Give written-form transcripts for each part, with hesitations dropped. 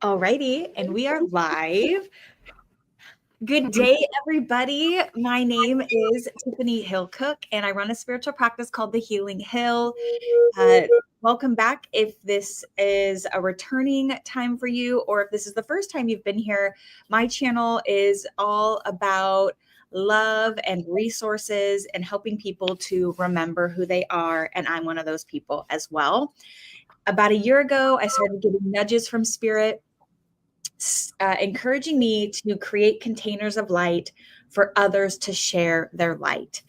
Alrighty, and we are live. Good day, everybody. My name is Tiffany Hillcook, and I run a spiritual practice called The Healing Hill. Welcome back. If this is a returning time for you, or if this is the first time you've been here, my channel is all about love and resources and helping people to remember who they are. And I'm one of those people as well. About a year ago, I started getting nudges from spirit, encouraging me to create containers of light for others to share their light.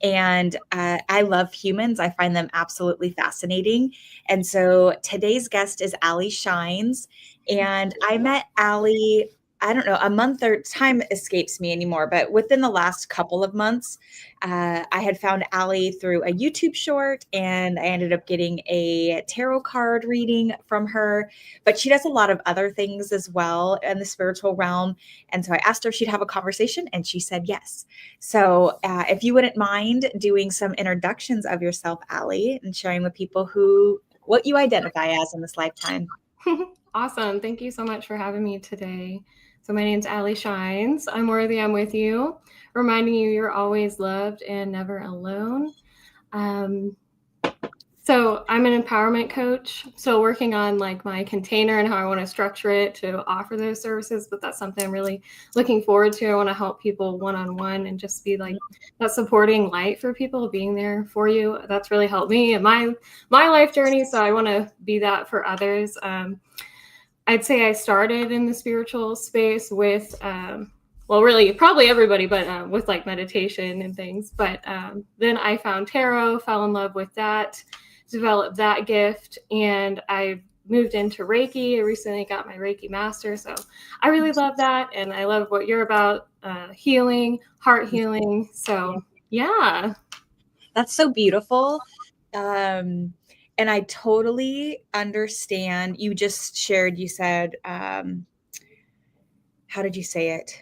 And I love humans. I find them absolutely fascinating. And so today's guest is Aly Shines. And I met Aly, I don't know, a month or time escapes me anymore, but within the last couple of months, I had found Aly through a YouTube short, and I ended up getting a tarot card reading from her. But she does a lot of other things as well in the spiritual realm. And so I asked her if she'd have a conversation, and she said yes. So if you wouldn't mind doing some introductions of yourself, Aly, and sharing with people what you identify as in this lifetime. Awesome. Thank you so much for having me today. So my name's Aly Shines. I'm worthy, I'm with you, reminding you you're always loved and never alone. So I'm an empowerment coach, still working on like my container and how I want to structure it to offer those services, but that's something I'm really looking forward to. I want to help people one-on-one and just be like that supporting light for people, being there for you. That's really helped me in my life journey. So I want to be that for others. I'd say I started in the spiritual space with, well, really probably everybody, but with like meditation and things. But then I found tarot, fell in love with that, developed that gift, and I moved into Reiki. I recently got my Reiki Master. So I really love that. And I love what you're about, healing, heart healing. So yeah. That's so beautiful. And I totally understand. You just shared, you said, how did you say it?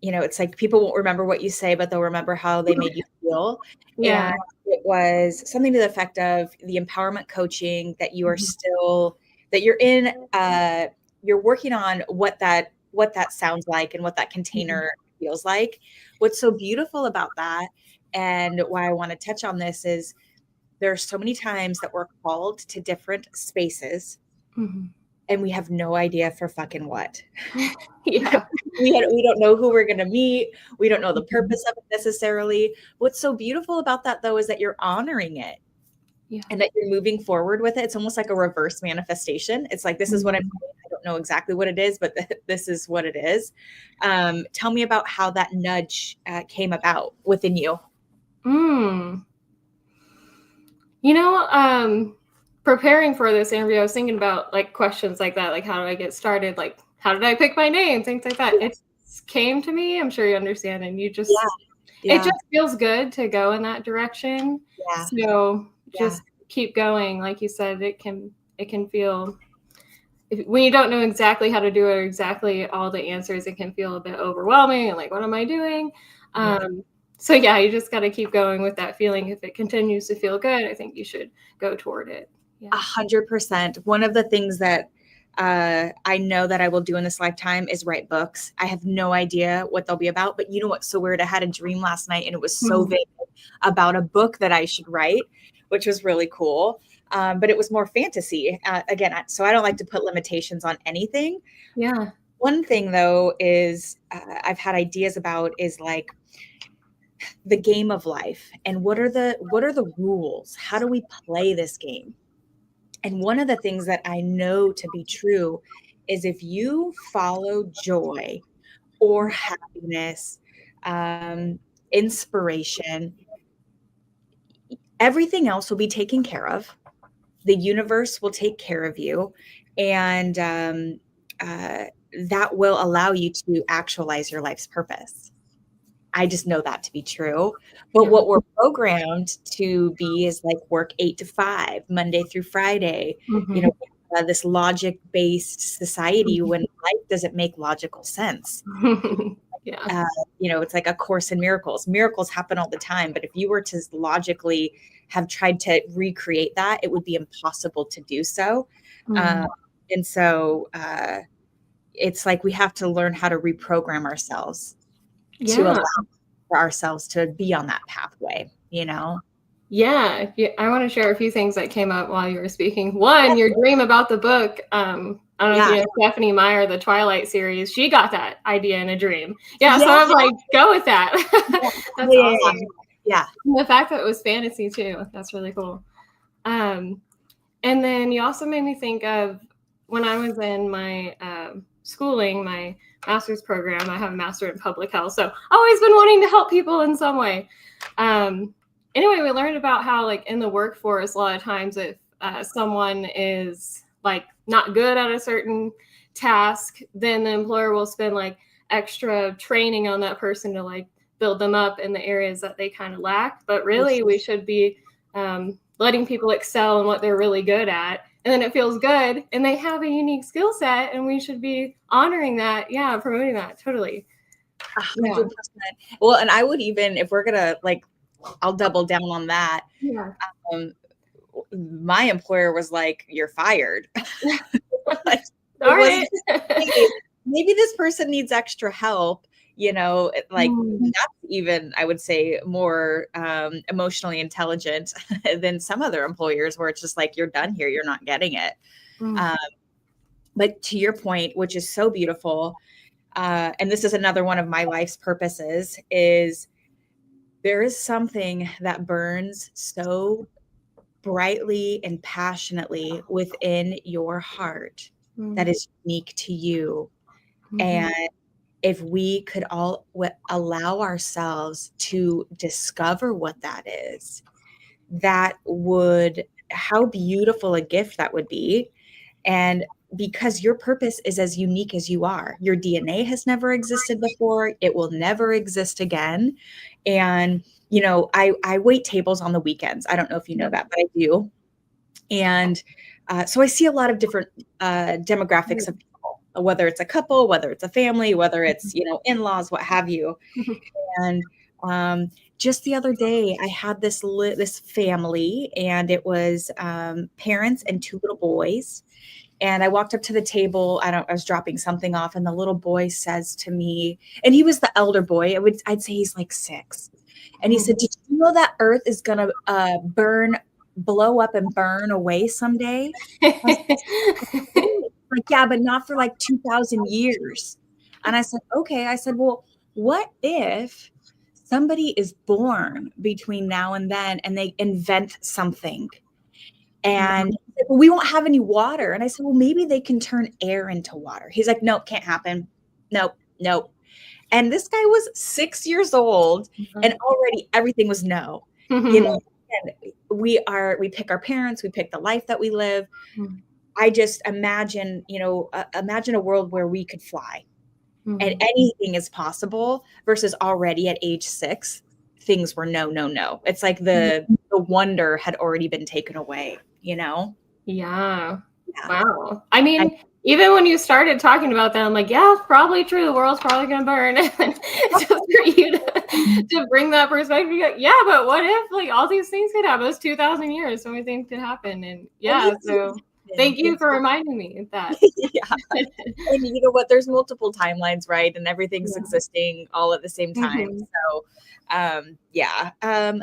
It's like people won't remember what you say, but they'll remember how they made you feel. Yeah. And it was something to the effect of the empowerment coaching that you are still, that you're in, you're working on what that sounds like and what that container feels like. What's so beautiful about that, and why I want to touch on this, is there are so many times that we're called to different spaces, and we have no idea for fucking what. Yeah. We don't know who we're going to meet. We don't know the purpose of it necessarily. What's so beautiful about that, though, is that you're honoring it. Yeah. And that you're moving forward with it. It's almost like a reverse manifestation. It's like, this is what I'm doing. I don't know exactly what it is, but this is what it is. Tell me about how that nudge came about within you. Preparing for this interview, I was thinking about like questions like that, like how do I get started? Like, how did I pick my name? Things like that. It came to me. I'm sure you understand. And you just, it just feels good to go in that direction. Yeah. So just keep going. Like you said, it can feel, when you don't know exactly how to do it or exactly all the answers, it can feel a bit overwhelming and like, what am I doing? So yeah, you just got to keep going with that feeling. If it continues to feel good, I think you should go toward it. 100%. One of the things that I know that I will do in this lifetime is write books. I have no idea what they'll be about, but you know what's so weird? I had a dream last night, and it was so vague about a book that I should write, which was really cool. But it was more fantasy. Again, so I don't like to put limitations on anything. Yeah. One thing, though, is I've had ideas about is like the game of life, and what are the rules? How do we play this game? And one of the things that I know to be true is if you follow joy or happiness, inspiration, everything else will be taken care of. The universe will take care of you. And that will allow you to actualize your life's purpose. I just know that to be true. But what we're programmed to be is like work 8 to 5, Monday through Friday, this logic-based society when life doesn't make logical sense. It's like A Course in Miracles. Miracles happen all the time. But if you were to logically have tried to recreate that, it would be impossible to do so. And so it's like we have to learn how to reprogram ourselves to Yeah. allow for ourselves to be on that pathway, you know? Yeah, I want to share a few things that came up while you were speaking. One, your dream about the book. I don't know if Yeah. you know Stephanie Meyer, the Twilight series. She got that idea in a dream. Yeah, so Yeah. I'm like, go with that. Yeah. That's Yeah. Yeah. awesome. Yeah. And the fact that it was fantasy too. That's really cool. Um, and then you also made me think of when I was in my schooling, my master's program. I have a master in public health, so always been wanting to help people in some way. Um, anyway, we learned about how, like, in the workforce, a lot of times if someone is like not good at a certain task, then the employer will spend like extra training on that person to like build them up in the areas that they kind of lack. But really, we should be letting people excel in what they're really good at. And then it feels good and they have a unique skill set, and we should be honoring that. Yeah, promoting that. Totally. Yeah. 100%. Well, and I would even, if we're gonna like, I'll double down on that. Yeah. Um, my employer was like, "You're fired." Like, All it was, right. "Hey, maybe this person needs extra help." You know, like Mm. that's even, I would say, more emotionally intelligent than some other employers, where it's just like, "You're done here. You're not getting it." Mm. Um, but to your point, which is so beautiful, and this is another one of my life's purposes, is there is something that burns so brightly and passionately within your heart that Mm. is unique to you. Mhm. And if we could all allow ourselves to discover what that is, that would, how beautiful a gift that would be. And because your purpose is as unique as you are, your DNA has never existed before, it will never exist again. And, you know, I wait tables on the weekends. I don't know if you know that, but I do. And so I see a lot of different demographics of people, whether it's a couple, whether it's a family, whether it's, you know, in-laws, what have you. And just the other day, I had this family, and it was parents and two little boys. And I walked up to the table. I was dropping something off, and the little boy says to me, and he was the elder boy. I'd say he's like 6. And he said, "Did you know that Earth is gonna blow up and burn away someday?" I was like, "Yeah, but not for like 2,000 years." And I said, "Okay." I said, "Well, what if somebody is born between now and then and they invent something, and he's like, well, we won't have any water." And I said, "Well, maybe they can turn air into water." He's like, "Nope, can't happen. Nope, nope." And this guy was 6 years old, and already everything was no. You know, and we pick our parents, we pick the life that we live. I just imagine, you know, imagine a world where we could fly and anything is possible, versus already at age 6, things were no, no, no. It's like the wonder had already been taken away, you know? Yeah. Yeah. Wow. I I mean, even when you started talking about that, I'm like, yeah, it's probably true. The world's probably gonna burn. Just for you to bring that perspective, you go, yeah, but what if like all these things could happen? It's 2,000 years, so many things could happen. And yeah, so thank you for reminding me of that. yeah. And you know what? There's multiple timelines, right? And everything's Yeah. existing all at the same time. Mhm. So, yeah.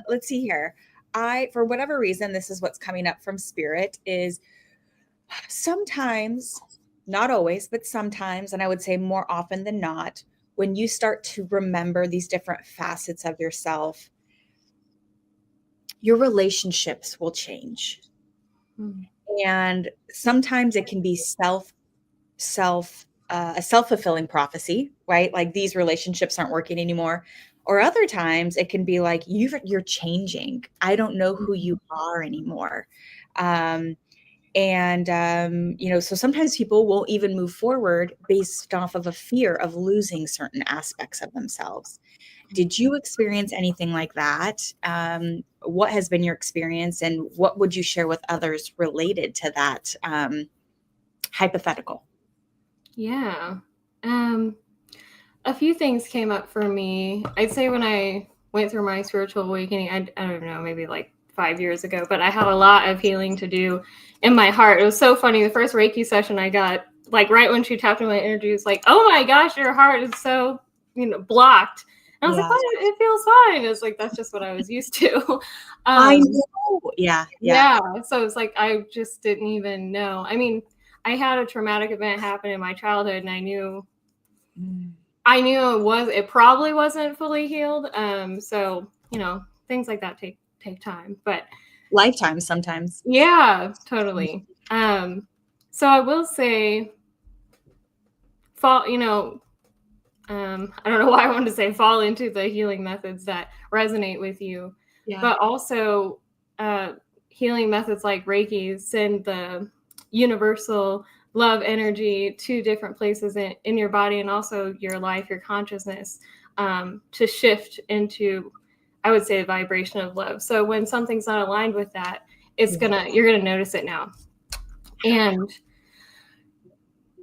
Let's see here. For whatever reason, this is what's coming up from spirit, is sometimes, not always, but sometimes, and I would say more often than not, when you start to remember these different facets of yourself, your relationships will change. Mm. And sometimes it can be a self-fulfilling prophecy, right? Like these relationships aren't working anymore. Or other times it can be like you're changing. I don't know who you are anymore. Um, and you know, so sometimes people won't even move forward based off of a fear of losing certain aspects of themselves. Did you experience anything like that? What has been your experience, and what would you share with others related to that hypothetical? Yeah. Um, a few things came up for me. I'd say when I went through my spiritual awakening, I don't know, maybe like 5 years ago, but I had a lot of healing to do in my heart. It was so funny. The first Reiki session I got, like right when she tapped in my energy, it was like, oh my gosh, your heart is so, blocked. And I was like, Yeah. what? It feels fine. It's like, that's just what I was used to. I know. Yeah. Yeah. So it's like, I just didn't even know. I mean, I had a traumatic event happen in my childhood, and I knew Mm. it probably wasn't fully healed. So, things like that take time, but Lifetimes sometimes. yeah, totally. So I will say I don't know why I wanted to say fall into the healing methods that resonate with you, Yeah. but also healing methods like Reiki send the universal love energy to different places in your body, and also your life, your consciousness, to shift into, I would say, a vibration of love. So when something's not aligned with that, you're gonna notice it now. And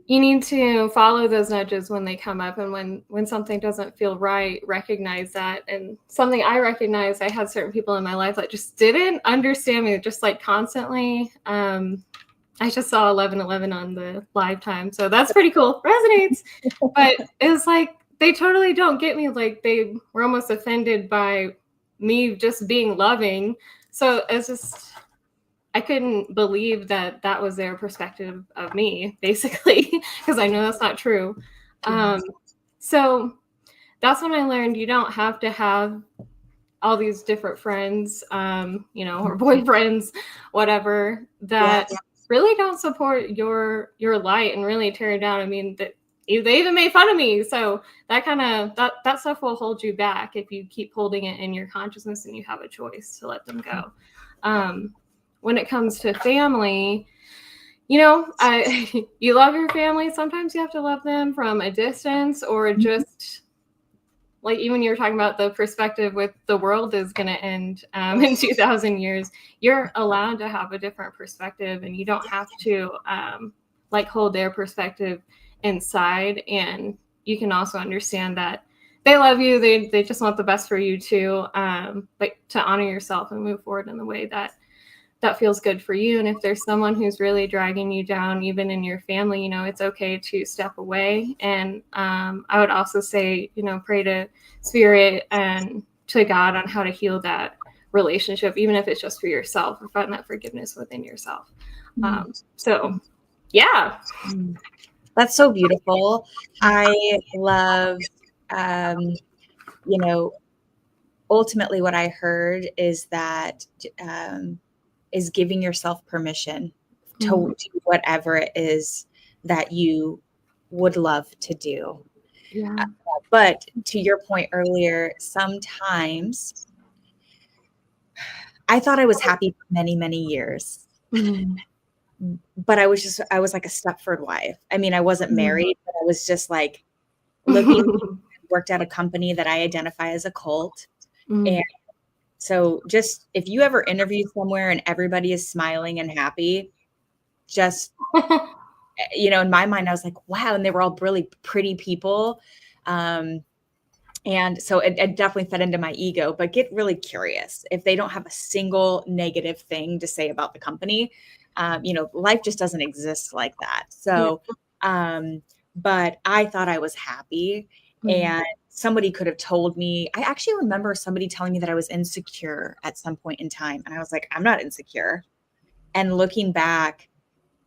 you need to follow those nudges when they come up, and when something doesn't feel right, recognize that. And something I recognized, I had certain people in my life that just didn't understand me, just like constantly. I just saw 1111 on the live time, so that's pretty cool. Resonates. But it was like they totally don't get me. Like they were almost offended by me just being loving. So it's just, I couldn't believe that that was their perspective of me, basically, because I know that's not true. So that's when I learned you don't have to have all these different friends, or boyfriends, whatever, that really don't support your light and really tear it down. I mean, they even made fun of me. So that that stuff will hold you back if you keep holding it in your consciousness and you have a choice to let them go. When it comes to family, you love your family. Sometimes you have to love them from a distance, or just like even you were talking about the perspective with the world is going to end in 2,000 years. You're allowed to have a different perspective, and you don't have to hold their perspective inside. And you can also understand that they love you. They just want the best for you too. But to honor yourself and move forward in the way that feels good for you. And if there's someone who's really dragging you down, even in your family, it's okay to step away. And I would also say, pray to spirit and to God on how to heal that relationship, even if it's just for yourself, or find that forgiveness within yourself. So yeah. That's so beautiful. I love, ultimately what I heard is that, is giving yourself permission to do whatever it is that you would love to do. Yeah. But to your point earlier, sometimes I thought I was happy for many, many years. But I was like a Stepford wife. I mean, I wasn't married, but I was just like worked at a company that I identify as a cult. And so just if you ever interview somewhere and everybody is smiling and happy, just, in my mind, I was like, wow. And they were all really pretty people. And so it definitely fed into my ego, but get really curious. If they don't have a single negative thing to say about the company, life just doesn't exist like that. So, but I thought I was happy, and somebody could have told me. I actually remember somebody telling me that I was insecure at some point in time. And I was like, I'm not insecure. And looking back,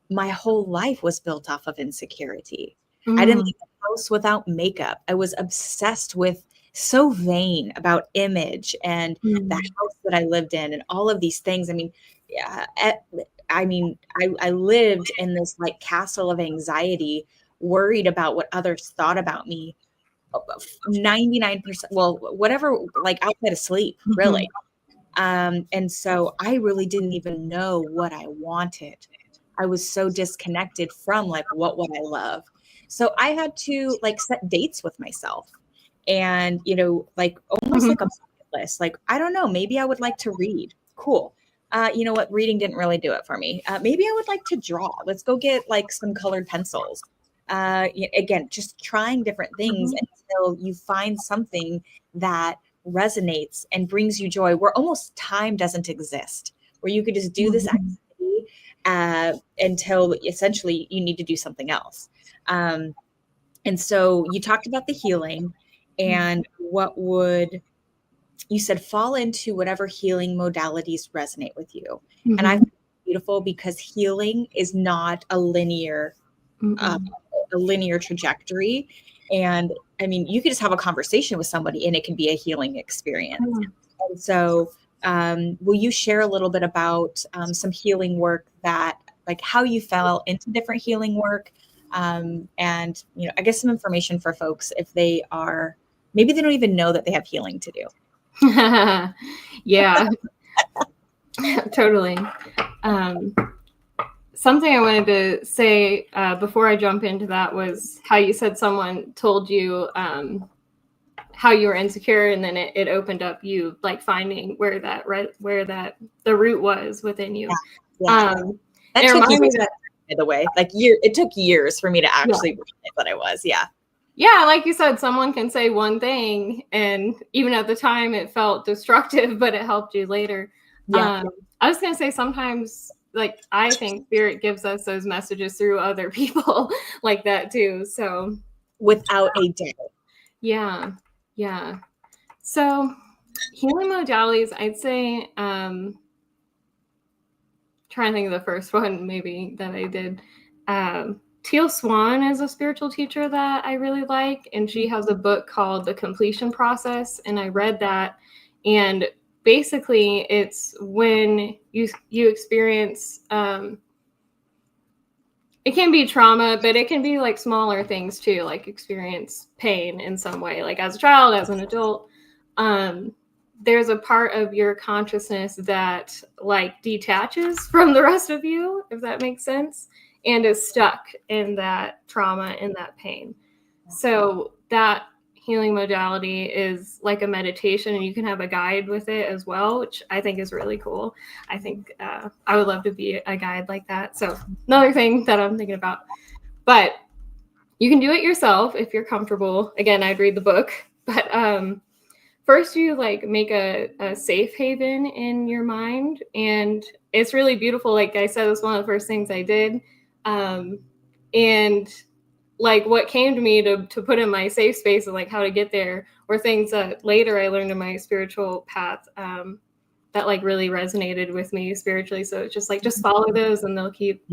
my whole life was built off of insecurity. I didn't leave the house without makeup. I was obsessed with, so vain about image and the house that I lived in and all of these things. I mean, I lived in this like castle of anxiety, worried about what others thought about me 99%, well, whatever, like outside of sleep, really. And so I really didn't even know what I wanted. I was so disconnected from like, what would I love? So I had to like set dates with myself, and, like almost like a bucket list. Like, I don't know, maybe I would like to read. Cool. You know what? Reading didn't really do it for me. Maybe I would like to draw. Let's go get like some colored pencils. Again, just trying different things until you find something that resonates and brings you joy, where almost time doesn't exist, where you could just do this activity until essentially you need to do something else. And so you talked about the healing, and you said fall into whatever healing modalities resonate with you. Mm-hmm. And I find it beautiful, because healing is not a linear trajectory. And I mean, you could just have a conversation with somebody and it can be a healing experience. And so will you share a little bit about some healing work, that like how you fell into different healing work, and I guess some information for folks if maybe they don't even know that they have healing to do. Yeah, totally. Something I wanted to say before I jump into that was how you said someone told you how you were insecure, and then it opened up you like finding where the root was within you. Yeah. That took years, by the way. It took years for me to actually realize that I was. Yeah, like you said, someone can say one thing, and even at the time it felt destructive, but it helped you later. I was going to say, sometimes, like, I think spirit gives us those messages through other people like that too. So without a doubt. Yeah. So healing modalities, I'd say, trying to think of the first one maybe that I did. Teal Swan is a spiritual teacher that I really like, and she has a book called The Completion Process, and I read that, and basically it's when you experience it can be trauma, but it can be like smaller things too, like experience pain in some way, like as a child, as an adult. There's a part of your consciousness that like detaches from the rest of you, if that makes sense, and is stuck in that trauma and that pain. So that healing modality is like a meditation, and you can have a guide with it as well, which I think is really cool. I think I would love to be a guide like that. So another thing that I'm thinking about, but you can do it yourself if you're comfortable. Again, I'd read the book, but first you like make a safe haven in your mind, and it's really beautiful. Like I said, it's one of the first things I did. And like what came to me to put in my safe space and like how to get there were things that later I learned in my spiritual path that like really resonated with me spiritually. So it's just like, just follow those and they'll keep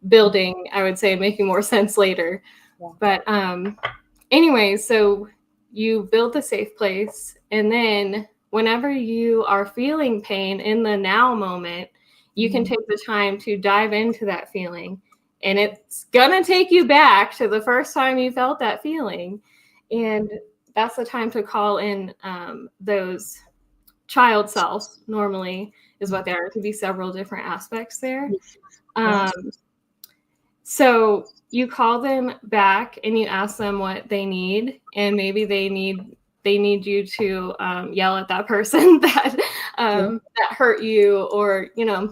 building, I would say, and making more sense later. But anyway, so you build a safe place, and then whenever you are feeling pain in the now moment, you can take the time to dive into that feeling. And it's going to take you back to the first time you felt that feeling. And that's the time to call in those child self, normally is what they are. It could be several different aspects there. So you call them back and you ask them what they need. And maybe they need you to yell at that person that hurt you, or,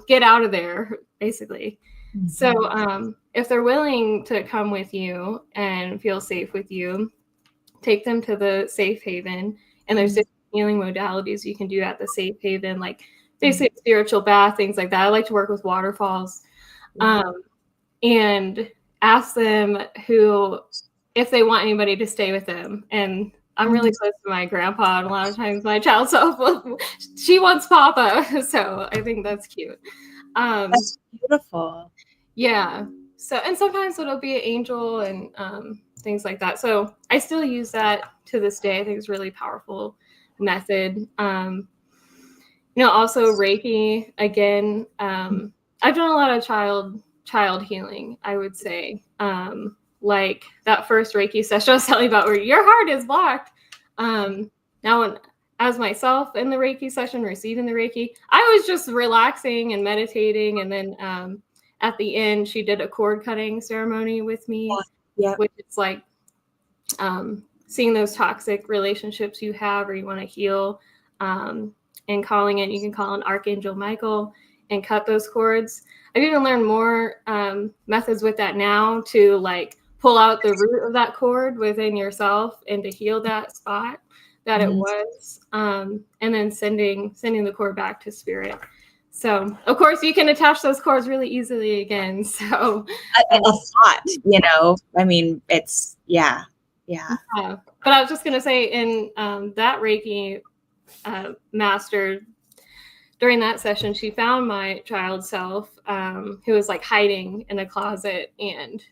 get out of there, basically. So if they're willing to come with you and feel safe with you, take them to the safe haven. And there's different healing modalities you can do at the safe haven, like basically spiritual bath, things like that. I like to work with waterfalls, and ask them if they want anybody to stay with them. And I'm really close to my grandpa, and a lot of times my child self, she wants Papa. So I think that's cute. That's beautiful. Yeah. So, and sometimes it'll be an angel and things like that. So I still use that to this day. I think it's a really powerful method. Also Reiki, again, I've done a lot of child healing, I would say. Like that first Reiki session I was telling you about, where your heart is blocked. Now, as myself in the Reiki session, receiving the Reiki, I was just relaxing and meditating. And then at the end, she did a cord cutting ceremony with me, which is like seeing those toxic relationships you have or you want to heal, and you can call on Archangel Michael and cut those cords. I've even learned more methods with that now to like pull out the root of that cord within yourself and to heal that spot that it was, and then sending the cord back to spirit. So of course you can attach those cords really easily again. So a thought, you know, I mean, it's yeah. But I was just gonna say, in that Reiki master, during that session, she found my child self, who was like hiding in a closet, and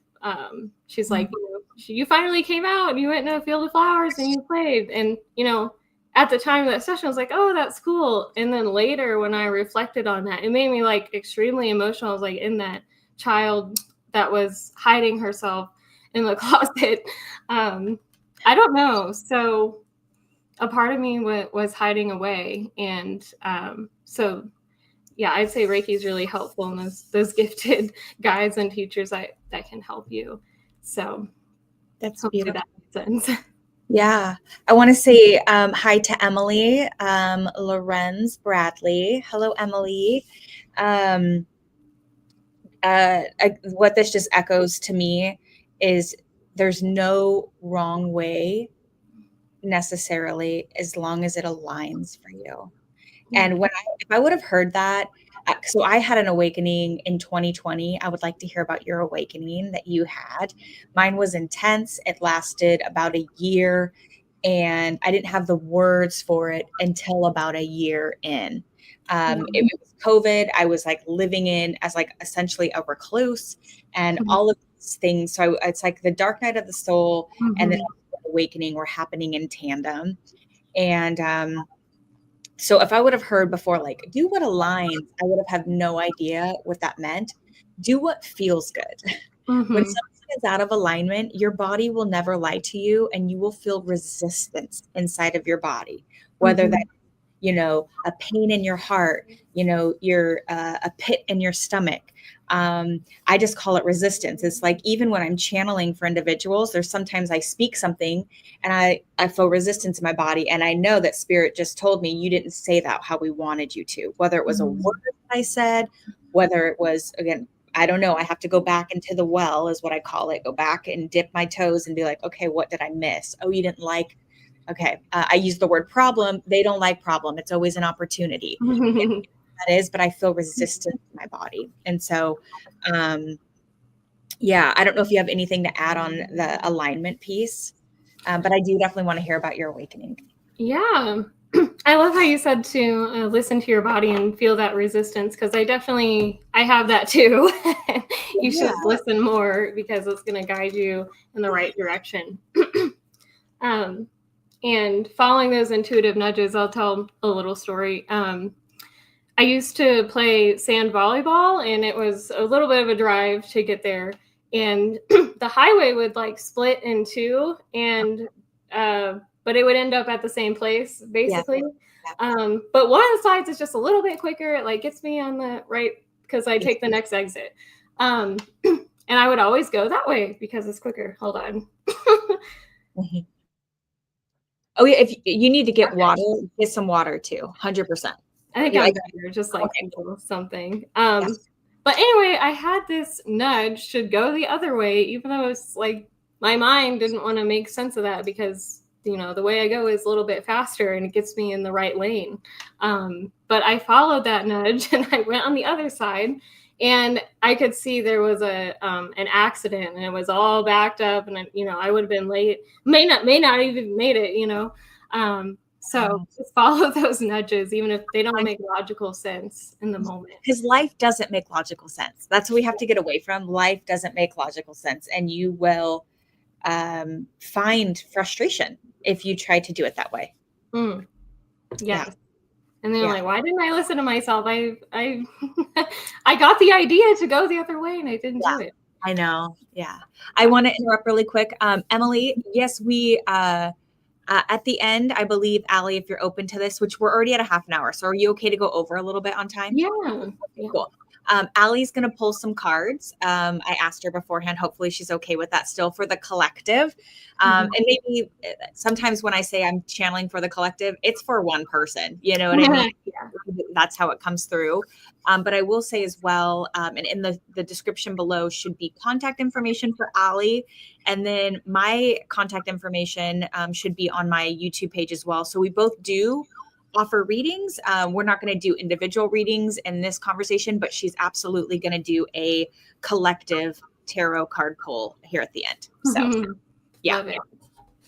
she's like, you finally came out and you went in a field of flowers and you played. And, you know, at the time of that session, I was like, oh, that's cool. And then later when I reflected on that, it made me like extremely emotional. I was like in that child that was hiding herself in the closet. I don't know. So a part of me was hiding away. And so, yeah, I'd say Reiki is really helpful, and those gifted guides and teachers that can help you. So that's hopefully beautiful. That makes sense. Yeah. I want to say hi to Emily, Lorenz Bradley. Hello, Emily. What this just echoes to me is there's no wrong way necessarily, as long as it aligns for you. And if I would have heard that, so I had an awakening in 2020. I would like to hear about your awakening that you had. Mine was intense. It lasted about a year, and I didn't have the words for it until about a year in. It was COVID. I was like living in as like essentially a recluse, and all of these things. So it's like the dark night of the soul and then awakening were happening in tandem. And so if I would have heard before, like, do what aligns, I would have had no idea what that meant. Do what feels good. When something is out of alignment, your body will never lie to you, and you will feel resistance inside of your body, whether that's, you know, a pain in your heart, you know, a pit in your stomach. I just call it resistance. It's like, even when I'm channeling for individuals, there's sometimes I speak something and I feel resistance in my body. And I know that spirit just told me, you didn't say that how we wanted you to, whether it was a word that I said, whether it was, again, I don't know. I have to go back into the well is what I call it. Go back and dip my toes and be like, okay, what did I miss? Oh, you didn't like, okay. I use the word problem. They don't like problem. It's always an opportunity. That is, but I feel resistance in my body. And so, yeah, I don't know if you have anything to add on the alignment piece, but I do definitely want to hear about your awakening. Yeah. I love how you said to listen to your body and feel that resistance, because I have that too. You should listen more, because it's going to guide you in the right direction. And following those intuitive nudges, I'll tell a little story. I used to play sand volleyball, and it was a little bit of a drive to get there. And the highway would like split in two, and but it would end up at the same place, basically. But one of the sides is just a little bit quicker. It like gets me on the right, because I take the next exit. And I would always go that way because it's quicker. Hold on. Oh yeah, if you need to get water, get some water too. 100%. I think I'm better, just like something. But anyway, I had this nudge to go the other way, even though it's like my mind didn't want to make sense of that, because, you know, the way I go is a little bit faster and it gets me in the right lane. But I followed that nudge and I went on the other side, and I could see there was an accident, and it was all backed up, and you know, I would have been late, may not even made it, you know. So just follow those nudges, even if they don't make logical sense in the moment. Because life doesn't make logical sense. That's what we have to get away from. Life doesn't make logical sense, and you will find frustration if you try to do it that way. Yeah. And then like, why didn't I listen to myself? I got the idea to go the other way, and I didn't do it. I know. Yeah. I want to interrupt really quick. Emily, yes, we at the end, I believe, Aly, if you're open to this, which we're already at a half an hour. So are you okay to go over a little bit on time? Yeah. Okay, cool. Ally's going to pull some cards. I asked her beforehand. Hopefully she's okay with that still for the collective. And maybe sometimes when I say I'm channeling for the collective, it's for one person. You know what I mean? That's how it comes through. But I will say as well, and in the description below should be contact information for Aly. And then my contact information should be on my YouTube page as well. So we both do offer readings. We're not going to do individual readings in this conversation, but she's absolutely going to do a collective tarot card pull here at the end. So yeah. Love it.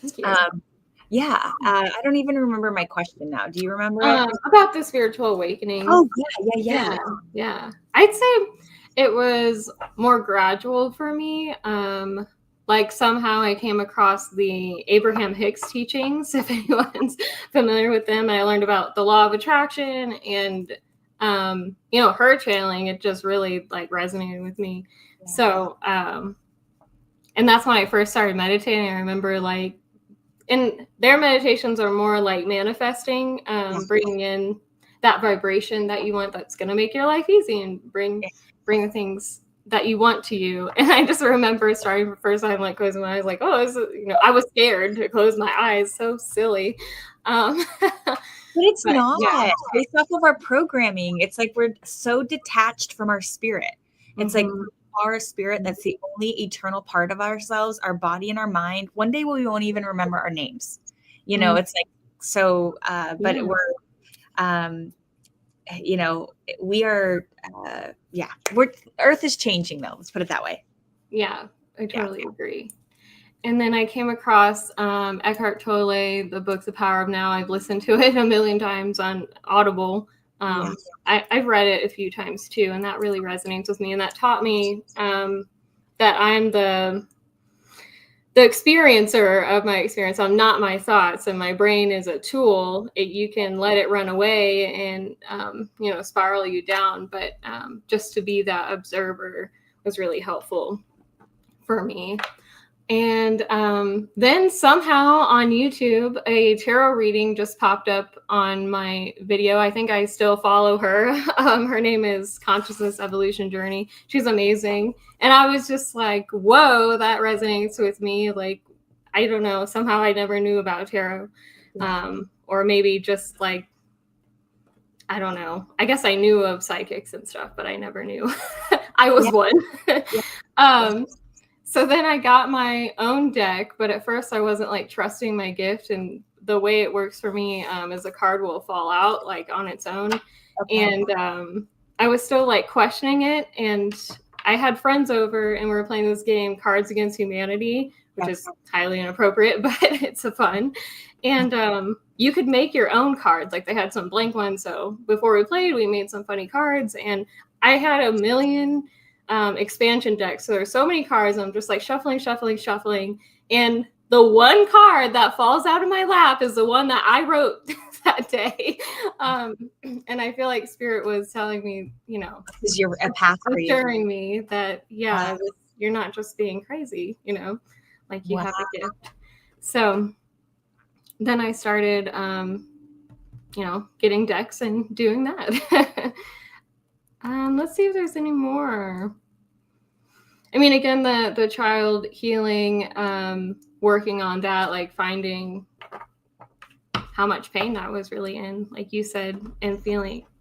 Thank you. I don't even remember my question now. Do you remember it? About the spiritual awakening. Oh yeah. I'd say it was more gradual for me. Like somehow I came across the Abraham Hicks teachings, if anyone's familiar with them. I learned about the law of attraction and, her channeling. It just really like resonated with me. Yeah. So, and that's when I first started meditating. I remember like, and their meditations are more like manifesting, bringing in that vibration that you want that's going to make your life easy and bring the things that you want to you. And I just remember starting for the first time, like closing my eyes, like, oh, I was scared to close my eyes. So silly. But it's not. Yeah. Based off of our programming, it's like we're so detached from our spirit. It's like our spirit, that's the only eternal part of ourselves, our body and our mind. One day we won't even remember our names. It's like so, but we're we are, Earth is changing though. Let's put it that way. Yeah, I totally agree. And then I came across Eckhart Tolle, the book, The Power of Now. I've listened to it a million times on Audible. I've read it a few times too, and that really resonates with me. And that taught me that I'm the experiencer of my experience. I'm not my thoughts, and my brain is a tool. You can let it run away and, spiral you down. But just to be that observer was really helpful for me. And then somehow on YouTube, a tarot reading just popped up on my video. I think I still follow her. Her name is Consciousness Evolution Journey. She's amazing. And I was just like, whoa, that resonates with me. Like, I don't know, somehow I never knew about tarot. Or maybe just like, I don't know. I guess I knew of psychics and stuff, but I never knew I was one. So then I got my own deck, but at first I wasn't like trusting my gift, and the way it works for me is a card will fall out like on its own. And I was still like questioning it, and I had friends over and we were playing this game, Cards Against Humanity, which is highly inappropriate, but it's a fun. And you could make your own cards. Like they had some blank ones. So before we played, we made some funny cards, and I had a million expansion decks. So there's so many cards. I'm just like shuffling. And the one card that falls out of my lap is the one that I wrote that day. And I feel like Spirit was telling me, because you're a path for you, assuring me that, you're not just being crazy, like you have a gift. So then I started, getting decks and doing that. Let's see if there's any more. I mean, again, the child healing, working on that, like finding how much pain I was really in, like you said, and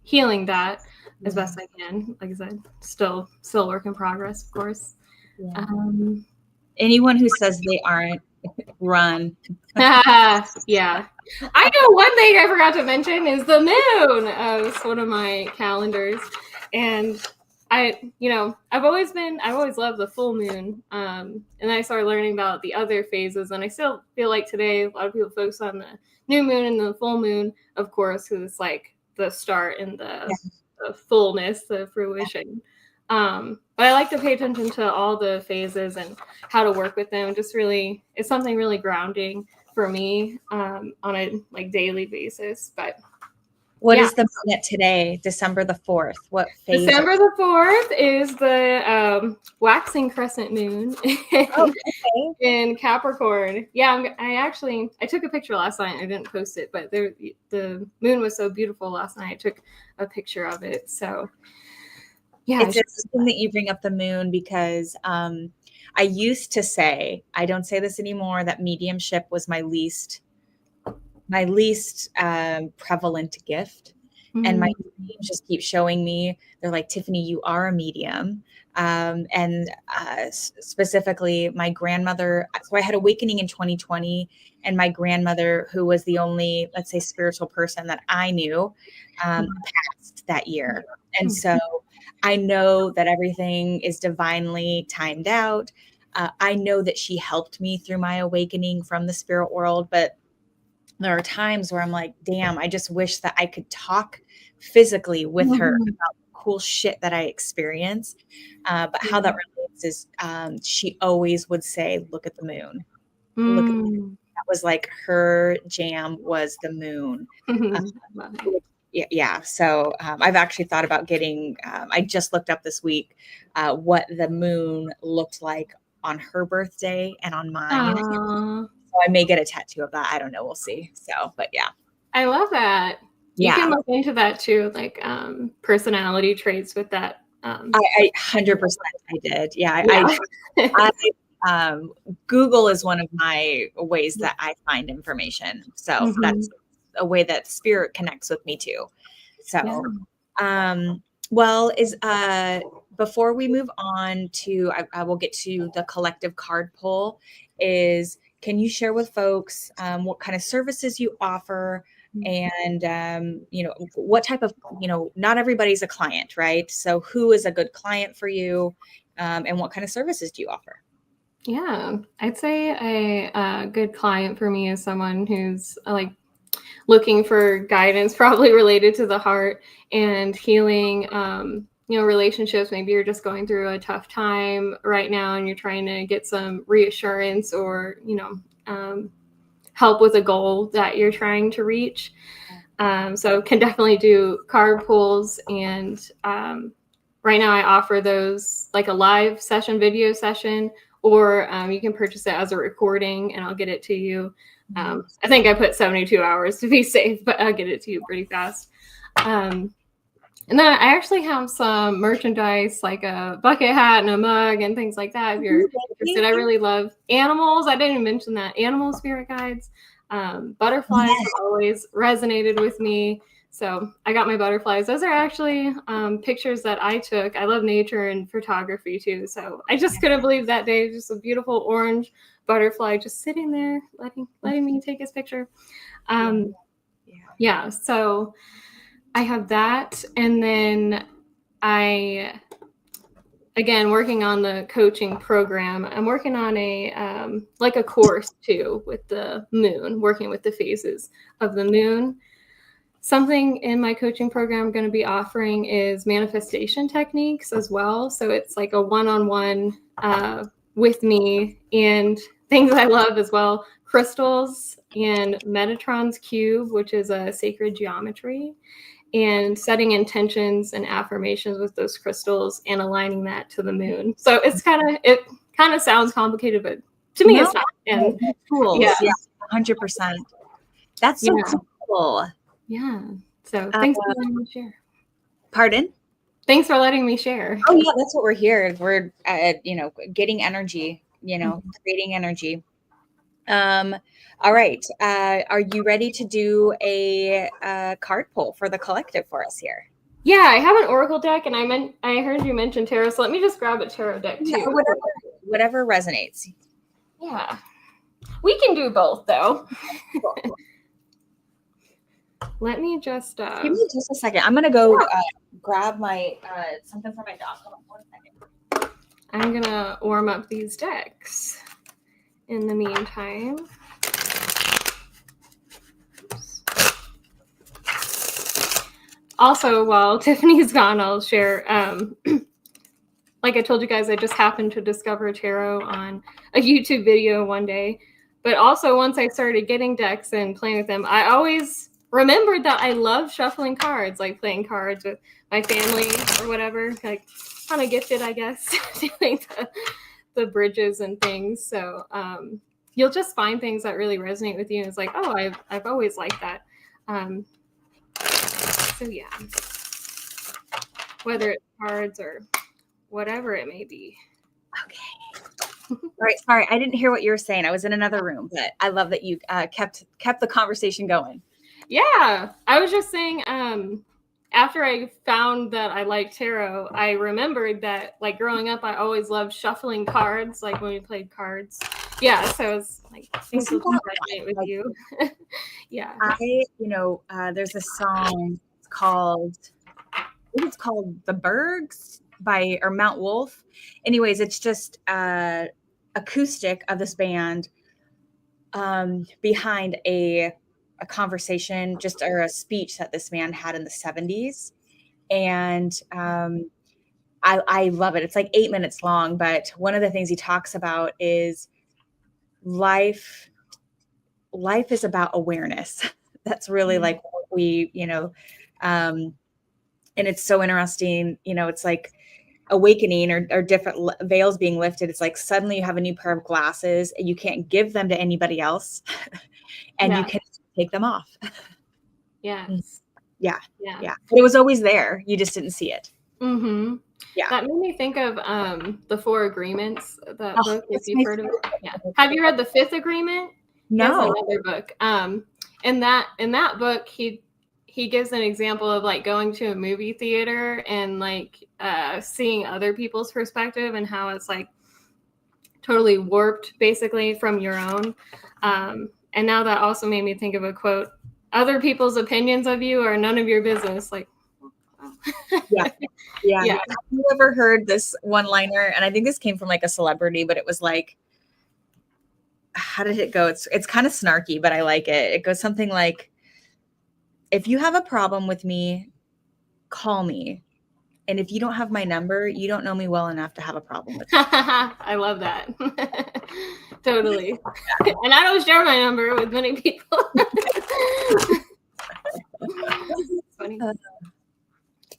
healing that as best I can. Like I said, still work in progress, of course. Yeah. Anyone who says they aren't, run. Yeah. I know one thing I forgot to mention is the moon. It's one of my calendars. And I've always loved the full moon. And I started learning about the other phases. And I still feel like today, a lot of people focus on the new moon and the full moon, of course, because it's like the start and the fullness, the fruition. But I like to pay attention to all the phases and how to work with them. Just really, it's something really grounding for me on a like daily basis. But what is the moon at today, December the 4th? What phase? December the 4th is the waxing crescent moon in Capricorn. Yeah, I took a picture last night. I didn't post it, but the moon was so beautiful last night. I took a picture of it. So Yeah, It's interesting that you bring up the moon because I used to say, I don't say this anymore, that mediumship was my least prevalent gift. And my dreams just keep showing me, they're like, Tiffany, you are a medium. And specifically, my grandmother, so I had awakening in 2020, and my grandmother, who was the only, let's say, spiritual person that I knew, passed that year. And so I know that everything is divinely timed out. I know that she helped me through my awakening from the spirit world, but there are times where I'm like, damn, I just wish that I could talk physically with her about cool shit that I experience. But how that relates is she always would say, look at the moon. Look at the moon. That was like her jam, was the moon. Yeah. So I've actually thought about getting, I just looked up this week what the moon looked like on her birthday and on mine. So I may get a tattoo of that. I don't know. We'll see. So, but yeah. I love that. You can look into that too, like personality traits with that. I 100% I did. Yeah. Google is one of my ways that I find information. So that's a way that spirit connects with me too. So, well, before we move on to, I will get to the collective card pull, can you share with folks what kind of services you offer, and what type of, not everybody's a client, right? So who is a good client for you, and what kind of services do you offer? Yeah, I'd say a good client for me is someone who's like looking for guidance, probably related to the heart and healing, relationships. Maybe you're just going through a tough time right now and you're trying to get some reassurance or, help with a goal that you're trying to reach. So can definitely do card pulls. And right now I offer those like a live session, video session, or you can purchase it as a recording and I'll get it to you. I think I put 72 hours to be safe, but I'll get it to you pretty fast. And then I actually have some merchandise, like a bucket hat and a mug and things like that. If you're interested, I really love animals. I didn't even mention that. Animal spirit guides. Butterflies have always resonated with me. So I got my butterflies. Those are actually pictures that I took. I love nature and photography too. So I just couldn't believe that day. Just a beautiful orange butterfly just sitting there, letting me take his picture. Yeah. So I have that. And then again, working on the coaching program, I'm working on a course too with the moon, working with the phases of the moon. Something in my coaching program I'm going to be offering is manifestation techniques as well. So it's like a one-on-one with me, and things I love as well, crystals and Metatron's cube, which is a sacred geometry, and setting intentions and affirmations with those crystals and aligning that to the moon. So it kind of sounds complicated, but to me it's not. And cool. Yeah, 100%. That's so cool. Yeah. So thanks for letting me share. Pardon? Thanks for letting me share. Oh yeah, that's what we're here. We're getting energy, creating energy. All right. Are you ready to do a card pull for the collective for us here? Yeah, I have an oracle deck, and I heard you mention tarot, so let me just grab a tarot deck too. Yeah, whatever resonates. Yeah, we can do both though. Cool. Let me just give me just a second. I'm gonna go grab my something for my dog. Hold on 1 second. I'm gonna warm up these decks in the meantime. Also, while Tiffany's gone, I'll share, like I told you guys, I just happened to discover tarot on a YouTube video one day. But also, once I started getting decks and playing with them, I always remembered that I love shuffling cards, like playing cards with my family or whatever. Like, kind of gifted, I guess, doing the bridges and things. So you'll just find things that really resonate with you. And it's like, oh, I've always liked that. So yeah. whether it's cards or whatever it may be. Okay. All right. Sorry, I didn't hear what you were saying. I was in another room, but I love that you kept the conversation going. Yeah, I was just saying, after I found that I liked tarot, I remembered that, like, growing up, I always loved shuffling cards, like when we played cards. Yeah, so it's like, things will resonate with you. Yeah. There's a song called, I think it's called The Bergs or Mount Wolf. Anyways, it's just acoustic of this band behind a conversation, or a speech that this man had in the 70s. And I love it. It's like 8 minutes long, but one of the things he talks about is life is about awareness. That's really like what we, and it's so interesting. It's like awakening or different veils being lifted. It's like suddenly you have a new pair of glasses and you can't give them to anybody else and you can take them off. Yes. Yeah. But it was always there. You just didn't see it. Mm-hmm. Yeah. That made me think of The Four Agreements, that book, if you've heard of it. Yeah. Have you read The Fifth Agreement? No. That's another book. In that book, he gives an example of like going to a movie theater and like seeing other people's perspective and how it's like totally warped basically from your own. And now that also made me think of a quote: "Other people's opinions of you are none of your business." Like, yeah. Have you ever heard this one-liner? And I think this came from like a celebrity, but it was like, how did it go? It's kind of snarky, but I like it. It goes something like, if you have a problem with me, call me. And if you don't have my number, you don't know me well enough to have a problem with me. I love that. Totally. And I don't share my number with many people. It's funny.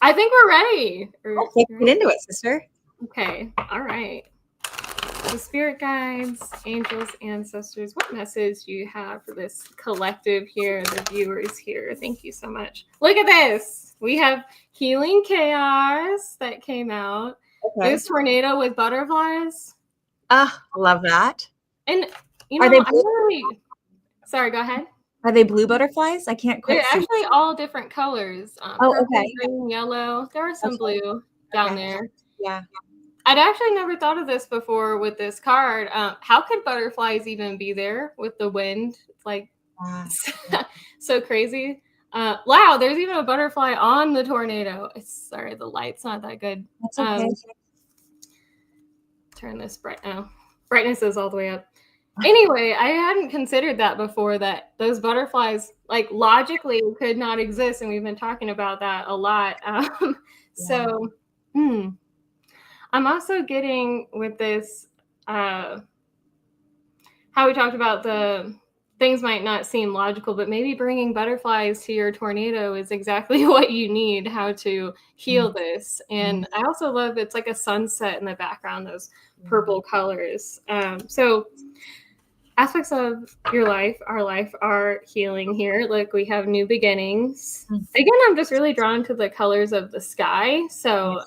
I think we're ready. Let's get into it, sister. Okay. All right. The spirit guides, angels, ancestors, what message do you have for this collective here, the viewers here? Thank you so much. Look at this. We have healing chaos that came out. Okay. This tornado with butterflies. Love that. And are they really... Sorry, go ahead. Are they blue butterflies? I can't quite see. They're actually all different colors. Purple, green, yellow. There are some blue down there. Yeah. I'd actually never thought of this before with this card. How could butterflies even be there with the wind? Like, so crazy. Wow, there's even a butterfly on the tornado. Sorry, the light's not that good. That's okay. Turn this brightness is all the way up. Anyway, I hadn't considered that before, that those butterflies, like, logically could not exist. And we've been talking about that a lot. So, I'm also getting with this, how we talked about the things might not seem logical, but maybe bringing butterflies to your tornado is exactly what you need, how to heal this. And I also love, it's like a sunset in the background, those purple colors. So aspects of your life, our life, are healing here. Look, we have new beginnings. Again, I'm just really drawn to the colors of the sky. So,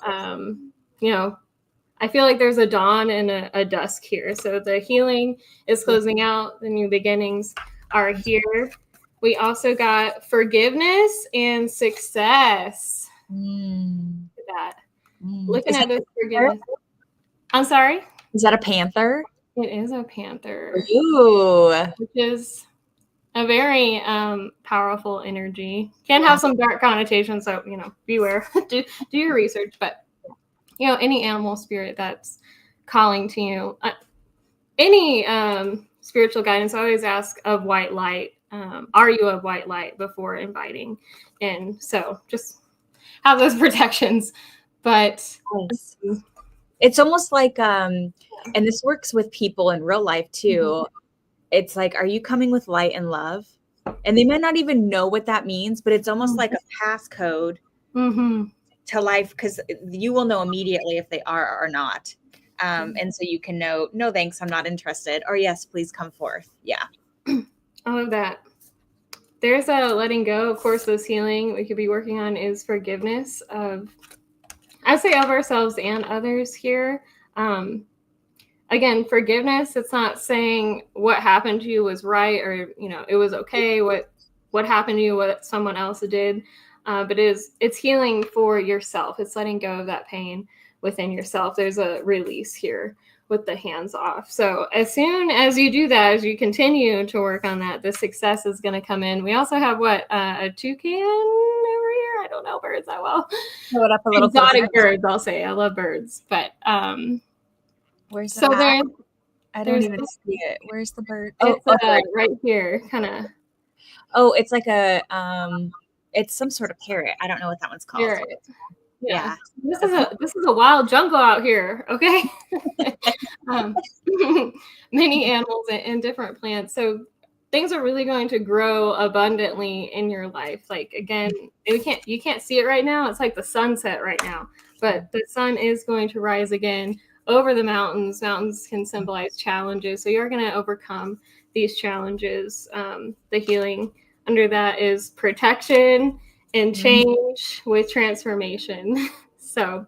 I feel like there's a dawn and a dusk here. So the healing is closing out. The new beginnings are here. We also got forgiveness and success. Look at that. Looking at this forgiveness. I'm sorry? Is that a panther? It is a panther. Ooh. Which is a very powerful energy. Can have some dark connotations, so, beware. do your research, but any animal spirit that's calling to you, any spiritual guidance, I always ask of white light. Are you of white light before inviting in? So just have those protections. But it's almost like, and this works with people in real life too. It's like, are you coming with light and love? And they might not even know what that means, but it's almost like a passcode to life, because you will know immediately if they are or not. And so you can know, no, thanks, I'm not interested. Or yes, please come forth. Yeah. I love that. There's a letting go. Of course, this healing we could be working on is forgiveness of I say of ourselves and others here. Again, forgiveness, it's not saying what happened to you was right, or, you know, it was okay. What happened to you, what someone else did. But it's healing for yourself. It's letting go of that pain within yourself. There's a release here with the hands off. So as soon as you do that, as you continue to work on that, the success is going to come in. We also have a toucan over here. I don't know birds that well. Throw it up a little Exotic birds, I'll say. I love birds, but where's so the I don't there's even see it. Where's the bird? it's right here, kind of. Oh, it's like it's some sort of parrot. I don't know what that one's called. Parrot. Yeah. This Okay. is a wild jungle out here, okay? Many animals and different plants. So things are really going to grow abundantly in your life. Like, again, you can't see it right now. It's like the sunset right now, but the sun is going to rise again over the mountains. Mountains can symbolize challenges. So you're going to overcome these challenges. The healing under that is protection and change with transformation. So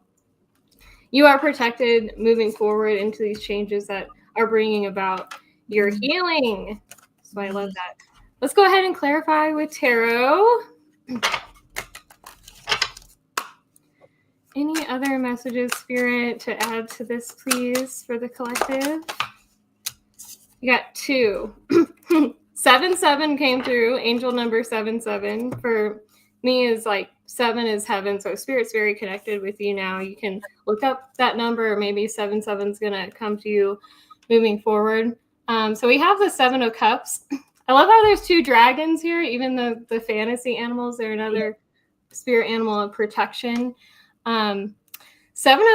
you are protected moving forward into these changes that are bringing about your healing. So I love that. Let's go ahead and clarify with tarot. Any other messages, Spirit, to add to this, please, for the collective? You got 2. 7-7 came through. Angel number 7-7 for me is like 7 is heaven. So Spirit's very connected with you now. You can look up that number, or maybe 7-7 is going to come to you moving forward. So we have the 7 of Cups. I love how there's 2 dragons here. Even the fantasy animals, they're another spirit animal of protection. 7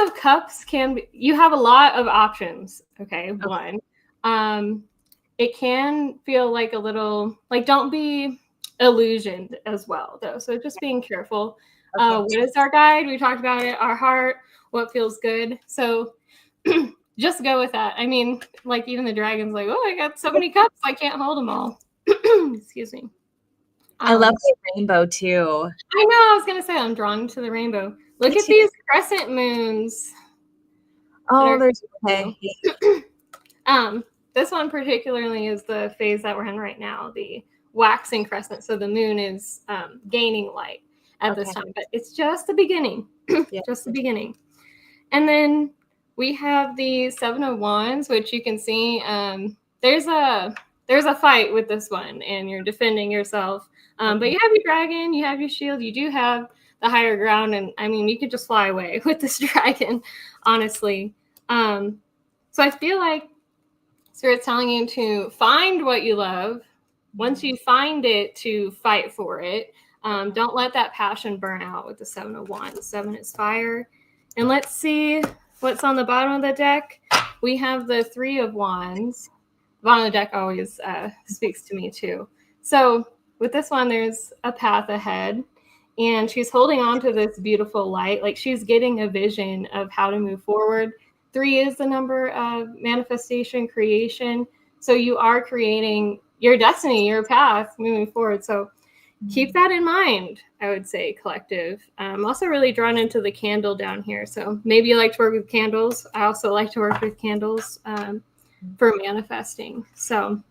of Cups you have a lot of options. Okay. One. It can feel like a little, like, don't be illusioned as well, though. So just being careful. What is our guide? We talked about it. Our heart, what feels good. So just go with that. I mean, like, even the dragon's like, oh, I got so many cups, I can't hold them all. Excuse me. I love the rainbow too. I know. I was going to say I'm drawn to the rainbow. Look at these crescent moons. Oh, there's okay. This one particularly is the phase that we're in right now, the waxing crescent. So the moon is gaining light at this time, but it's just the beginning. Just the beginning. And then we have the 7 of Wands, which you can see there's a fight with this one, and you're defending yourself. But you have your dragon, you have your shield, you do have the higher ground, and I mean, you could just fly away with this dragon, honestly. So I feel like Spirit's telling you to find what you love. Once you find it, to fight for it. Don't let that passion burn out with the 7 of Wands. 7 is fire. And let's see what's on the bottom of the deck. We have the 3 of Wands. The bottom of the deck always speaks to me too. So with this one, there's a path ahead. And she's holding on to this beautiful light. Like, she's getting a vision of how to move forward. 3 is the number of manifestation, creation. So you are creating your destiny, your path moving forward. So keep that in mind, I would say, collective. I'm also really drawn into the candle down here. So maybe you like to work with candles. I also like to work with candles for manifesting. So,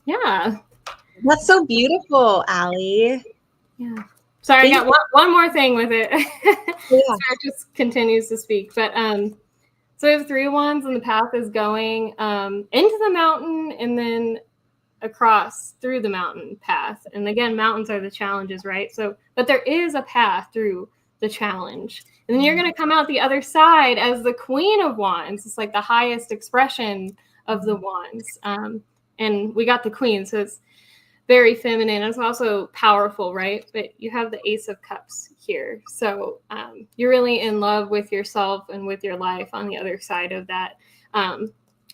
yeah. That's so beautiful, Aly. Yeah. Sorry, I got one more thing with it. Sarah just continues to speak. But so we have 3 Wands, and the path is going into the mountain and then across through the mountain path. And again, mountains are the challenges, right? So, but there is a path through the challenge. And then you're going to come out the other side as the Queen of Wands. It's like the highest expression of the wands. And we got the Queen, so it's very feminine. It's also powerful, right? But you have the Ace of Cups here. So you're really in love with yourself and with your life on the other side of that.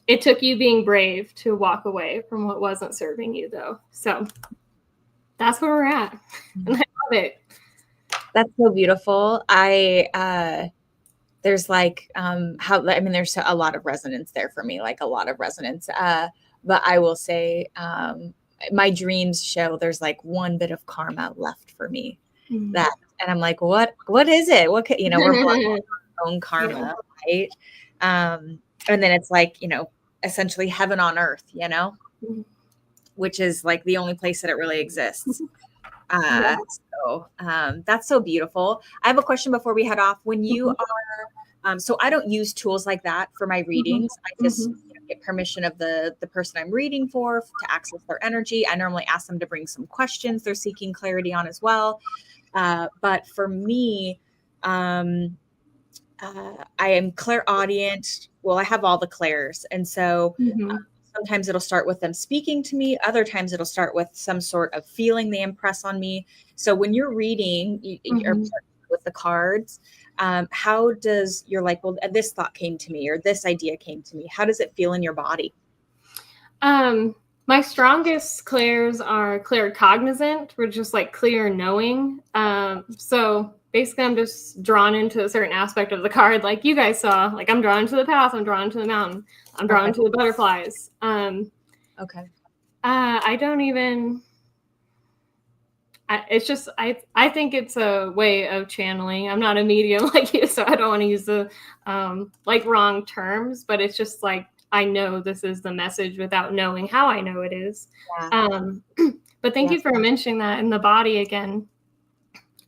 It took you being brave to walk away from what wasn't serving you, though. So that's where we're at. And I love it. That's so beautiful. There's like, there's a lot of resonance there for me, like a lot of resonance. But I will say, my dreams show there's like one bit of karma left for me that And I'm like, what is it? What could, we're blocking our own karma, right? And then it's like, essentially heaven on earth, which is like the only place that it really exists. So that's so beautiful. I have a question before we head off. When you are, so I don't use tools like that for my readings. I just get permission of the person I'm reading for to access their energy. I normally ask them to bring some questions they're seeking clarity on as well. But for me, I am clairaudient. Well, I have all the clairs. And so sometimes it'll start with them speaking to me. Other times it'll start with some sort of feeling they impress on me. So when you're reading you're with the cards, how does you're like, well, this thought came to me or this idea came to me. How does it feel in your body? My strongest clairs are claircognizant, which is like clear knowing. So basically I'm just drawn into a certain aspect of the card. Like you guys saw, like I'm drawn to the path, I'm drawn to the mountain, I'm drawn to the butterflies. Okay. I don't even, it's just, I think it's a way of channeling. I'm not a medium like you, so I don't want to use the like wrong terms, but it's just like, I know this is the message without knowing how I know it is. But thank you for mentioning that in the body again.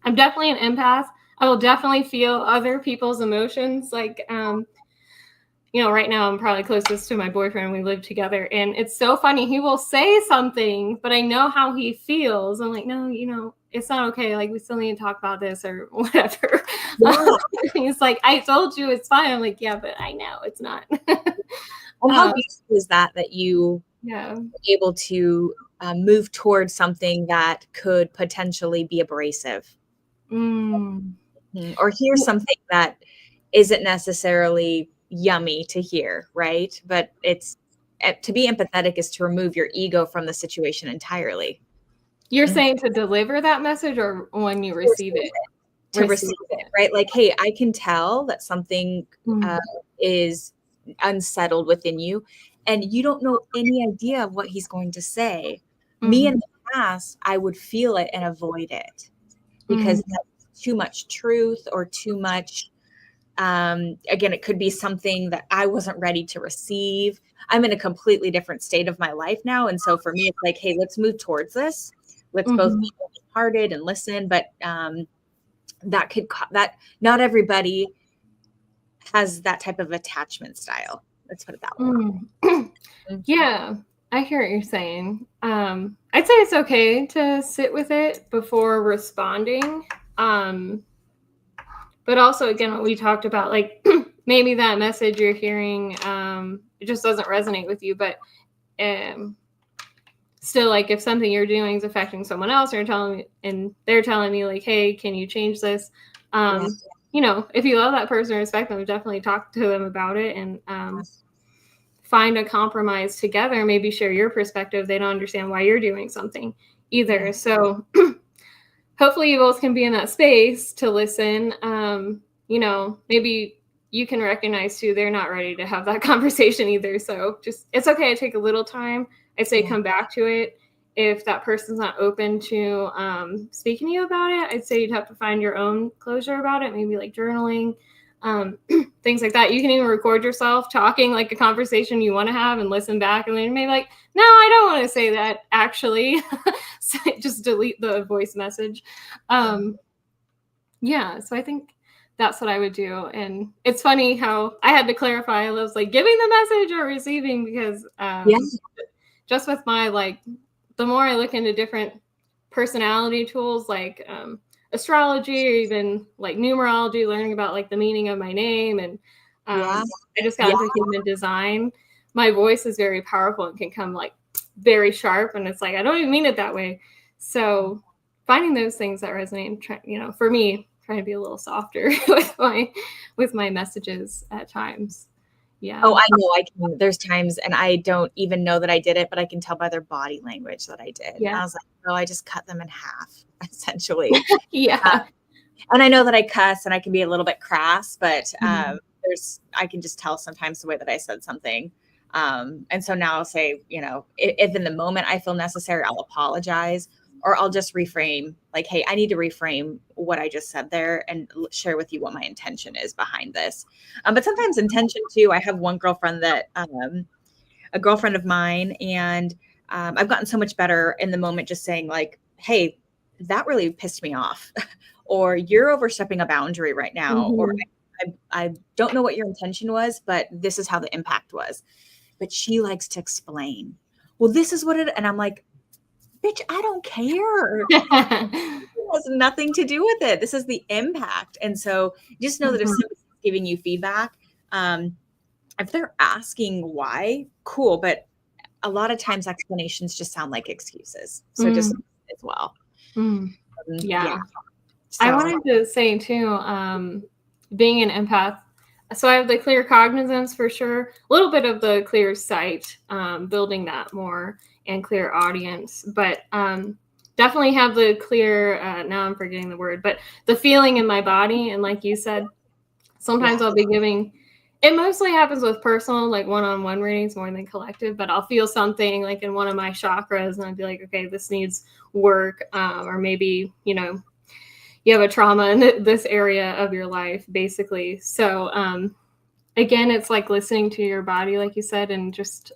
I'm definitely an empath. I will definitely feel other people's emotions. Like, right now I'm probably closest to my boyfriend. We live together and it's so funny. He will say something, but I know how he feels. I'm like, no, it's not okay. Like we still need to talk about this or whatever. He's like, I told you it's fine. I'm like, yeah, but I know it's not. Well, how beautiful is that you were able to move towards something that could potentially be abrasive or hear something that isn't necessarily yummy to hear, right? But it's to be empathetic is to remove your ego from the situation entirely. You're saying to deliver that message or when you receive it? To receive it, right? Like, hey, I can tell that something is unsettled within you and you don't know any idea of what he's going to say. Me in the past, I would feel it and avoid it because that's too much truth or too much. Again, it could be something that I wasn't ready to receive. I'm in a completely different state of my life now. And so for me, it's like, hey, let's move towards this. Let's both be open-hearted and listen. But that not everybody has that type of attachment style. Let's put it that way. Yeah, I hear what you're saying. I'd say it's okay to sit with it before responding. But also, again, what we talked about, like maybe that message you're hearing, it just doesn't resonate with you. But still, like if something you're doing is affecting someone else, or they're telling me like, hey, can you change this? If you love that person or respect them, definitely talk to them about it and find a compromise together. Maybe share your perspective. They don't understand why you're doing something either. So hopefully you both can be in that space to listen. Maybe you can recognize too, they're not ready to have that conversation either. So just, it's okay to take a little time. I'd say come back to it. If that person's not open to speaking to you about it, I'd say you'd have to find your own closure about it, maybe like journaling, things like that. You can even record yourself talking like a conversation you want to have and listen back and then maybe like, no, I don't want to say that actually. So just delete the voice message. So I think that's what I would do. And it's funny how I had to clarify, I was like giving the message or receiving because just with my the more I look into different personality tools like astrology or even like numerology, learning about like the meaning of my name. And I just got into human design. My voice is very powerful and can come like very sharp. And it's like, I don't even mean it that way. So finding those things that resonate, for me, trying to be a little softer with my messages at times. Yeah. Oh, I know I can. There's times, and I don't even know that I did it, but I can tell by their body language that I did. Yeah. And I was like, oh, I just cut them in half, essentially. And I know that I cuss and I can be a little bit crass, but I can just tell sometimes the way that I said something. And so now I'll say, if in the moment I feel necessary, I'll apologize. or I'll just reframe like, hey, I need to reframe what I just said there and share with you what my intention is behind this. But sometimes intention too. I have one girlfriend that, a girlfriend of mine, and I've gotten so much better in the moment just saying like, hey, that really pissed me off, or you're overstepping a boundary right now, or I don't know what your intention was, but this is how the impact was. But she likes to explain, well, this is what it, and I'm like, bitch, I don't care. It has nothing to do with it. This is the impact. And so just know that if somebody's giving you feedback, if they're asking why, cool. But a lot of times explanations just sound like excuses. So just as well. Yeah. So, I wanted to say too, being an empath, so I have the clear cognizance for sure, a little bit of the clear sight, building that more, and clear audience, but definitely have the clear, now I'm forgetting the word, but the feeling in my body. And like you said, sometimes I'll be giving, it mostly happens with personal, like one-on-one readings more than collective, but I'll feel something like in one of my chakras and I'd be like, okay, this needs work, or maybe, you know, you have a trauma in this area of your life, basically. So again, it's like listening to your body, like you said, and just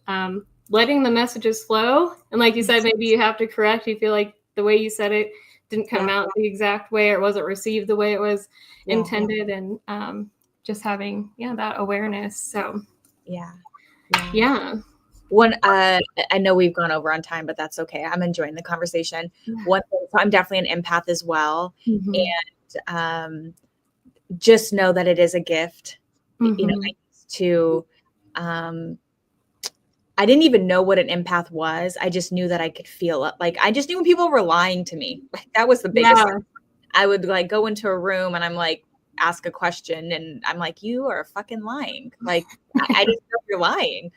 letting the messages flow. And like you said, maybe you have to correct. You feel like the way you said it didn't come out the exact way, or wasn't received the way it was intended. And just having, that awareness. So yeah. One, I know we've gone over on time, but that's okay. I'm enjoying the conversation. One thing, so I'm definitely an empath as well. And just know that it is a gift. You know, I didn't even know what an empath was. I just knew that I could feel it. Like, I just knew when people were lying to me. Like, that was the biggest thing. I would like go into a room and I'm like, ask a question and I'm like, you are fucking lying. Like, I just know you're lying.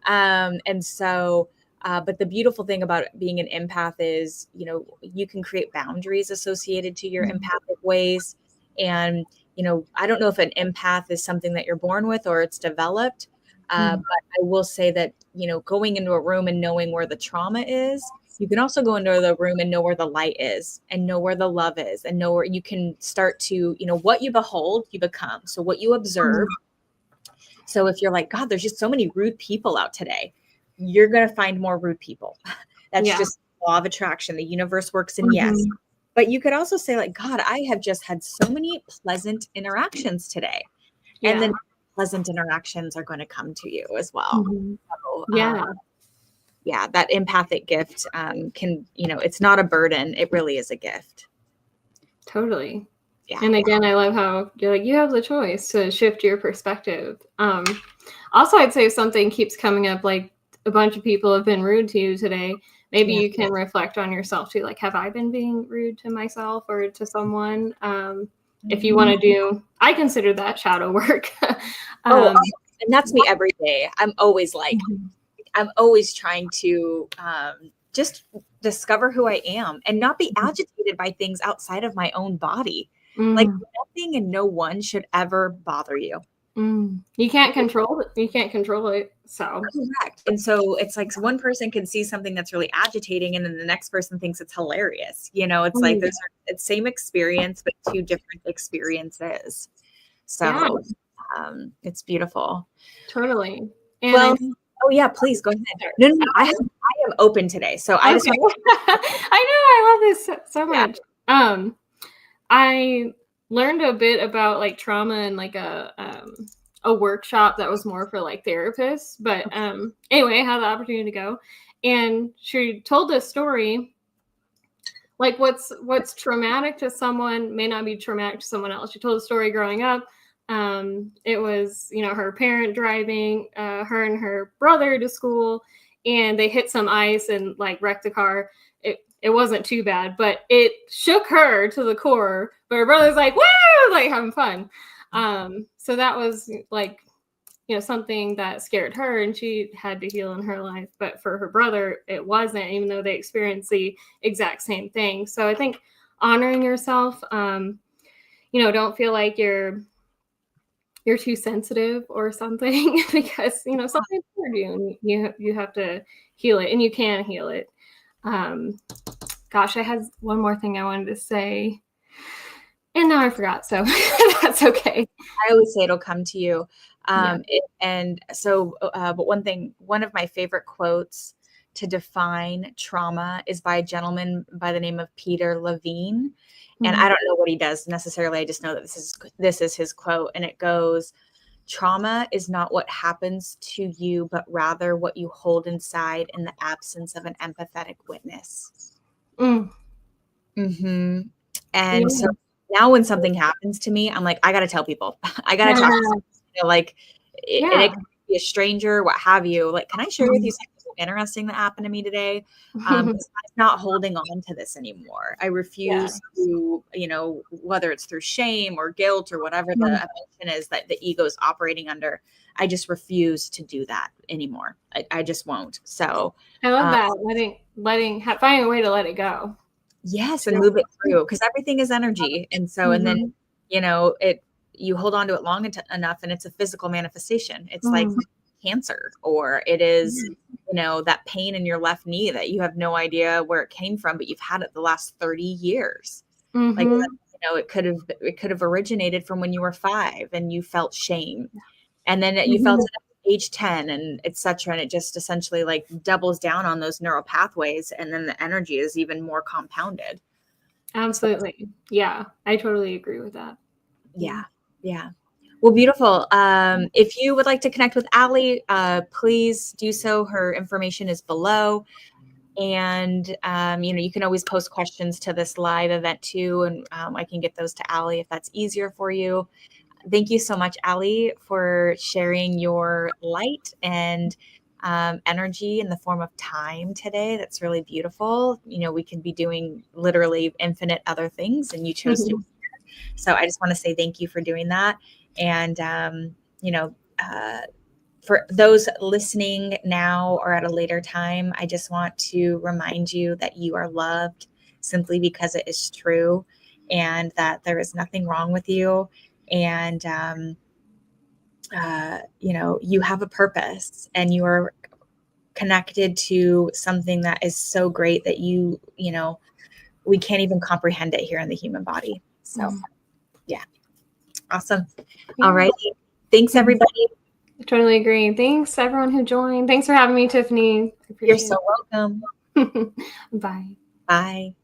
And so, but the beautiful thing about being an empath is, you know, you can create boundaries associated to your empathic ways. And, you know, I don't know if an empath is something that you're born with or it's developed. But I will say that, you know, going into a room and knowing where the trauma is, you can also go into the room and know where the light is and know where the love is and know where you can start to, you know, what you behold, you become. So what you observe. So if you're like, God, there's just so many rude people out today, you're going to find more rude people. That's just law of attraction. The universe works in yes. But you could also say like, God, I have just had so many pleasant interactions today. And then pleasant interactions are going to come to you as well. So, that empathic gift can, you know, it's not a burden. It really is a gift. Totally. And again, I love how you're like, you have the choice to shift your perspective. Also, I'd say if something keeps coming up, like a bunch of people have been rude to you today, maybe you can reflect on yourself too. Like, have I been being rude to myself or to someone? If you want to do, I consider that shadow work. And that's me every day. I'm always like, I'm always trying to just discover who I am and not be agitated by things outside of my own body. Like, nothing and no one should ever bother you. You can't control it. You can't control it. So correct. And so it's like one person can see something that's really agitating and then the next person thinks it's hilarious. You know, it's like it's same experience, but two different experiences. So it's beautiful. Totally. And well, please go ahead. No. I am open today. So I just want I know, I love this so much. I learned a bit about like trauma and like a workshop that was more for like therapists. But anyway, I had the opportunity to go, and she told this story. Like what's traumatic to someone may not be traumatic to someone else. She told a story growing up. It was, you know, her parent driving her and her brother to school, and they hit some ice and like wrecked the car. It wasn't too bad, but it shook her to the core. But her brother's like, woo, like having fun. So that was like, you know, something that scared her and she had to heal in her life. But for her brother, it wasn't, even though they experienced the exact same thing. So I think honoring yourself, you know, don't feel like you're too sensitive or something because, you know, something hurt you and you have to heal it, and you can heal it. Gosh, I had one more thing I wanted to say, and now I forgot. So that's okay. I always say it'll come to you. Yeah. But one of my favorite quotes to define trauma is by a gentleman by the name of Peter Levine. And I don't know what he does necessarily. I just know that this is his quote, and it goes, "Trauma is not what happens to you, but rather what you hold inside in the absence of an empathetic witness." Mm. Mm-hmm. And so Yeah. now when something happens to me, I'm like, I got to tell people. I got to talk to someone, like, and it Yeah. could be a stranger, what have you. Like, can I share with you something interesting that happened to me today? I'm not holding on to this anymore. I Yeah. refuse to, whether it's through shame or guilt or whatever the emotion is that the ego is operating under, I just refuse to do that anymore. I just won't. So I love that. Finding a way to let it go. yes, and move it through, because everything is energy. And so, and then, you hold on to it long enough and it's a physical manifestation. It's like cancer, or it is, that pain in your left knee that you have no idea where it came from, but you've had it the last 30 years. Like, it could have originated from when you were 5 and you felt shame. And then you felt it at age 10 and et cetera. And it just essentially like doubles down on those neural pathways. And then the energy is even more compounded. Absolutely. Yeah. I totally agree with that. Yeah. Yeah. Well, beautiful. If you would like to connect with Aly, please do so. Her information is below. And, you can always post questions to this live event too. And I can get those to Aly if that's easier for you. Thank you so much, Aly, for sharing your light and energy in the form of time today. That's really beautiful. We can be doing literally infinite other things, and you chose to. So I just want to say thank you for doing that. And, for those listening now or at a later time, I just want to remind you that you are loved simply because it is true, and that there is nothing wrong with you. And, you have a purpose, and you are connected to something that is so great that we can't even comprehend it here in the human body. So, yeah. Awesome. Yeah. All right. Thanks, everybody. I totally agree. Thanks, everyone who joined. Thanks for having me, Tiffany. You're so welcome. Bye. Bye.